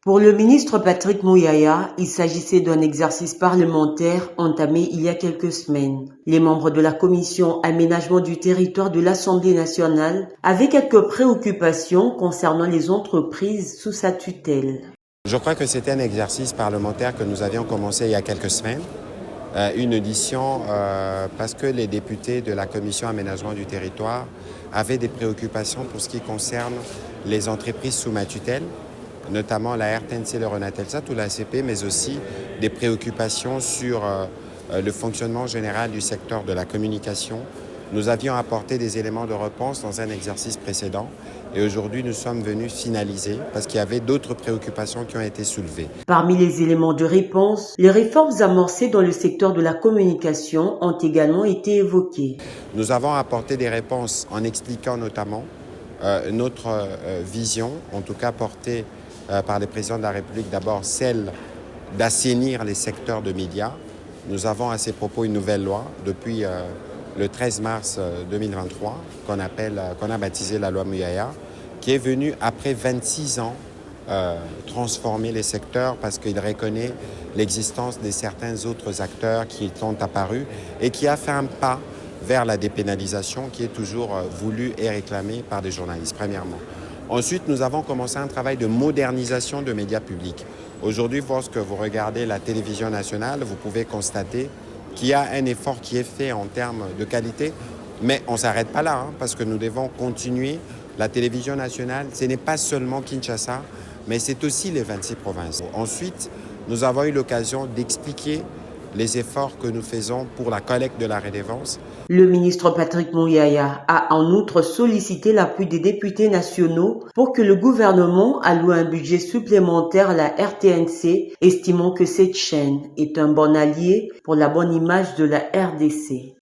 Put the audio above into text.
Pour le ministre Patrick Mouyaya, il s'agissait d'un exercice parlementaire entamé il y a quelques semaines. Les membres de la commission aménagement du territoire de l'Assemblée nationale avaient quelques préoccupations concernant les entreprises sous sa tutelle. Je crois que c'était un exercice parlementaire que nous avions commencé il y a quelques semaines. Une audition parce que les députés de la commission aménagement du territoire avaient des préoccupations pour ce qui concerne les entreprises sous ma tutelle, notamment la RTNC, le Renatelsat ou la ACP, mais aussi des préoccupations sur le fonctionnement général du secteur de la communication. Nous avions apporté des éléments de réponse dans un exercice précédent et aujourd'hui nous sommes venus finaliser parce qu'il y avait d'autres préoccupations qui ont été soulevées. Parmi les éléments de réponse, les réformes amorcées dans le secteur de la communication ont également été évoquées. Nous avons apporté des réponses en expliquant notamment notre vision, en tout cas portée par le président de la République, d'abord celle d'assainir les secteurs de médias. Nous avons à ces propos une nouvelle loi depuis le 13 mars 2023 qu'on a baptisé la loi Mouyaya, qui est venue après 26 ans transformer les secteurs parce qu'il reconnaît l'existence de certains autres acteurs qui sont apparus et qui a fait un pas vers la dépénalisation qui est toujours voulue et réclamée par des journalistes, premièrement. Ensuite, nous avons commencé un travail de modernisation de médias publics. Aujourd'hui, lorsque vous regardez la télévision nationale, vous pouvez constater qu'il y a un effort qui est fait en termes de qualité, mais on ne s'arrête pas là, parce que nous devons continuer. La télévision nationale, ce n'est pas seulement Kinshasa, mais c'est aussi les 26 provinces. Ensuite, nous avons eu l'occasion d'expliquer les efforts que nous faisons pour la collecte de la redevance. Le ministre Patrick Mouyaya a en outre sollicité l'appui des députés nationaux pour que le gouvernement alloue un budget supplémentaire à la RTNC, estimant que cette chaîne est un bon allié pour la bonne image de la RDC.